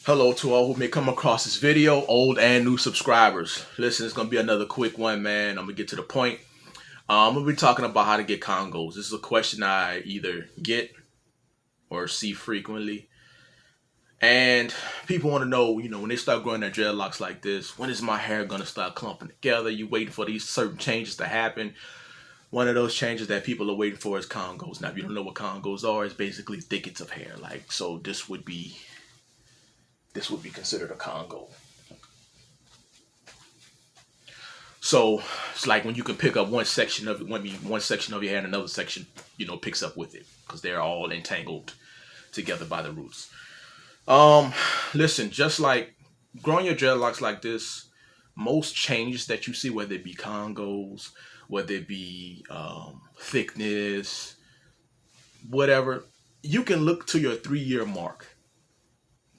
Hello to all who may come across this video, old and new subscribers. Listen, it's going to be another quick one, man. I'm going to get to the point. I'm going to be talking about how to get Congos. This is a question I either get or see frequently. And people want to know, when they start growing their dreadlocks like this, when is my hair going to start clumping together? You waiting for these certain changes to happen. One of those changes that people are waiting for is Congos. Now, if you don't know what Congos are, it's basically thickets of hair. So this would be considered a Congo. So it's like when you can pick up one section of your hair and another section, picks up with it because they're all entangled together by the roots. Listen, just like growing your dreadlocks like this, most changes that you see, whether it be Congos, whether it be thickness, whatever, you can look to your 3-year mark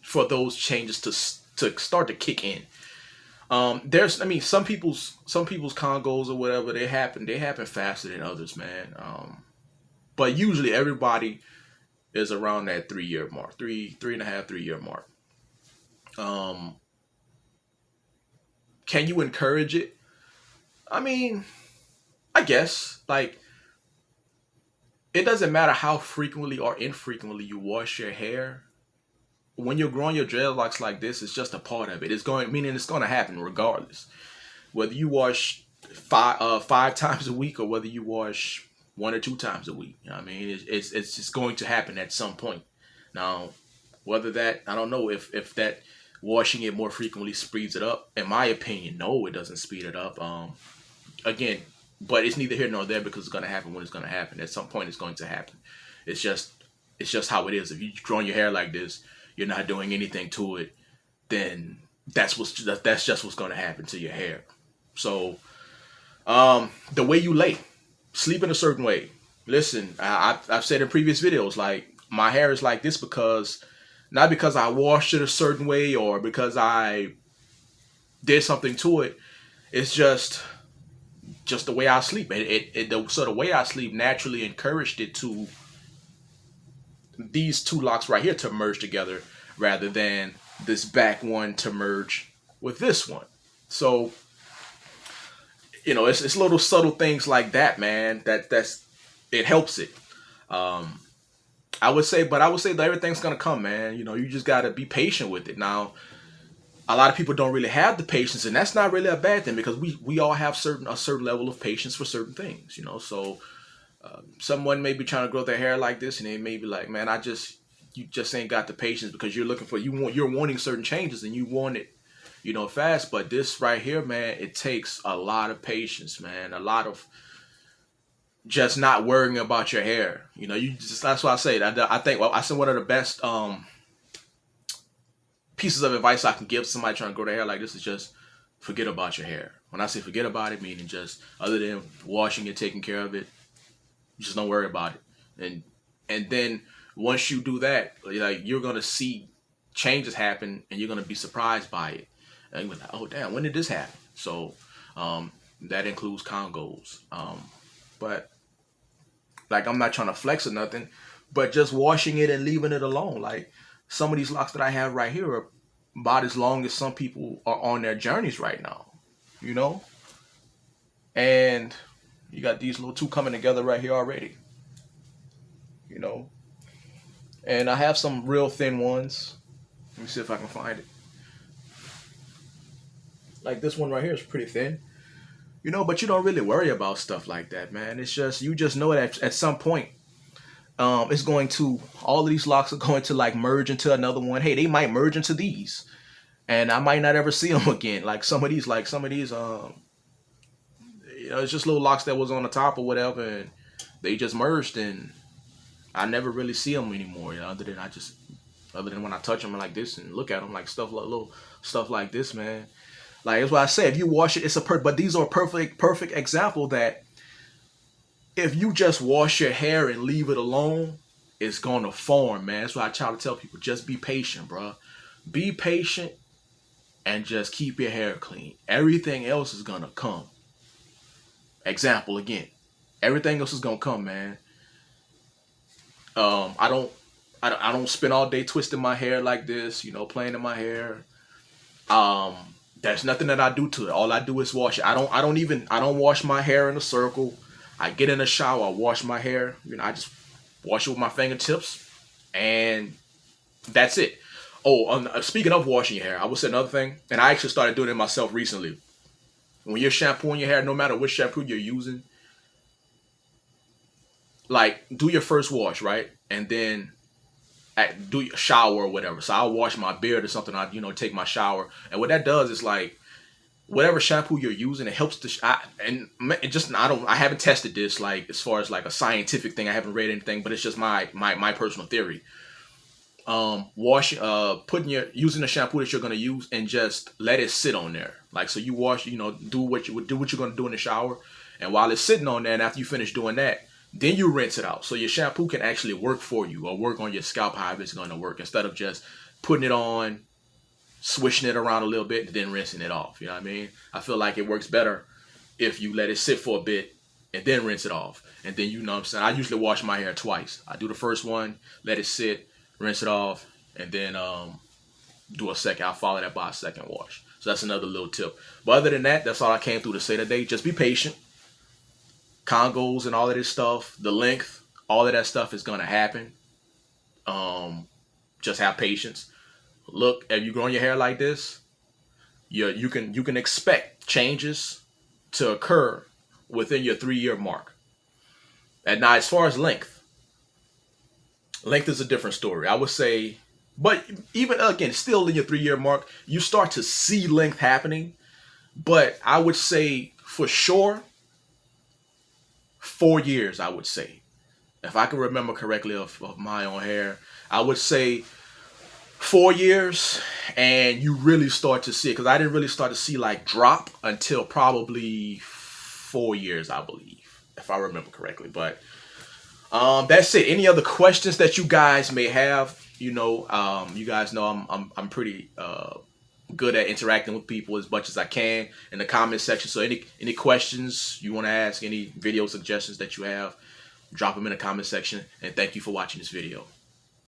for those changes to start to kick in. Some people's Congos or whatever, they happen faster than others, man. But usually everybody is around that 3-year mark, 3.5 3-year mark. Can you encourage it? I guess, it doesn't matter how frequently or infrequently you wash your hair. When you're growing your dreadlocks like this, it's just a part of it. It's going to happen regardless. Whether you wash five times a week or whether you wash 1 or 2 times a week. It's just going to happen at some point. Now, whether that, I don't know if that washing it more frequently speeds it up. In my opinion, no, it doesn't speed it up. Again, but it's neither here nor there because it's going to happen when it's going to happen. At some point, it's going to happen. It's just how it is. If you're growing your hair like this, you're not doing anything to it, then that's just what's going to happen to your hair. So, the way you lay, sleep in a certain way. Listen, I've said in previous videos, my hair is like this not because I washed it a certain way or because I did something to it. It's just the way I sleep. The way I sleep naturally encouraged it to these 2 locks right here to merge together rather than this back one to merge with this one. So, it's little subtle things like that, man. It helps it. I would say that everything's gonna come, man. You just gotta be patient with it. Now, a lot of people don't really have the patience, and that's not really a bad thing because we all have a certain level of patience for certain things, So someone may be trying to grow their hair like this, and they may be like, "Man, you just ain't got the patience because you're wanting certain changes and you want it, fast." But this right here, man, it takes a lot of patience, man. A lot of just not worrying about your hair. That's why I say that. I think I said one of the best pieces of advice I can give somebody trying to grow their hair like this is just forget about your hair. When I say forget about it, meaning just other than washing it, taking care of it, just don't worry about it. And then once you do that, you're gonna see changes happen, and you're gonna be surprised by it. And you're like, "Oh damn, when did this happen?" So that includes Congos. But I'm not trying to flex or nothing, but just washing it and leaving it alone. Some of these locks that I have right here are about as long as some people are on their journeys right now. And you got these little 2 coming together right here already. And I have some real thin ones. Let me see if I can find it. Like this one right here is pretty thin. But you don't really worry about stuff like that, man. It's just, you just know that at some point, all of these locks are going to merge into another one. Hey, they might merge into these, and I might not ever see them again. Some of these, it's just little locks that was on the top or whatever, and they just merged, and I never really see them anymore. Other than when I touch them like this and look at them, little stuff like this, man. That's why I say if you wash it, but these are a perfect example that if you just wash your hair and leave it alone, it's gonna form, man. That's why I try to tell people, just be patient, bro. Be patient and just keep your hair clean. Everything else is gonna come. Example again. Everything else is gonna come, man. I I don't spend all day twisting my hair like this, you know, playing in my hair. Um, there's nothing that I do to it. All I do is wash it. I don't wash my hair in a circle. I get in the shower, I wash my hair. You know, I just wash it with my fingertips, and that's it. Oh, speaking of washing your hair, I would say another thing, and I actually started doing it myself recently. When you're shampooing your hair, no matter which shampoo you're using, like do your first wash, right? And then do your shower or whatever. So I'll wash my beard or something. I take my shower, and what that does is like whatever shampoo you're using, it helps to. I haven't tested this like as far as like a scientific thing. I haven't read anything, but it's just my personal theory. Putting your using the shampoo that you're gonna use and just let it sit on there. Like so, you wash. Do what you would do what you're gonna do in the shower, and while it's sitting on there, and after you finish doing that, then you rinse it out. So your shampoo can actually work for you or work on your scalp however it's gonna work instead of just putting it on, swishing it around a little bit, and then rinsing it off. You know what I mean? I feel like it works better if you let it sit for a bit and then rinse it off. And then you know what I'm saying. I usually wash my hair twice. I do the first one, let it sit, rinse it off, and then do a second. I'll follow that by a second wash. So that's another little tip. But other than that, that's all I came through to say today. Just be patient. Congos and all of this stuff, the length, all of that stuff is gonna happen. Just have patience. Look, if you're growing your hair like this, you can expect changes to occur within your 3-year mark. And now, as far as length is a different story. I would say, but even again, still in your 3-year mark, you start to see length happening. But I would say for sure, 4 years. I would say, if I can remember correctly of my own hair, I would say 4 years, and you really start to see it because I didn't really start to see like drop until probably 4 years, I believe, if I remember correctly. But that's it. Any other questions that you guys may have? You guys know I'm pretty good at interacting with people as much as I can in the comment section. So any questions you want to ask, any video suggestions that you have, drop them in the comment section. And thank you for watching this video.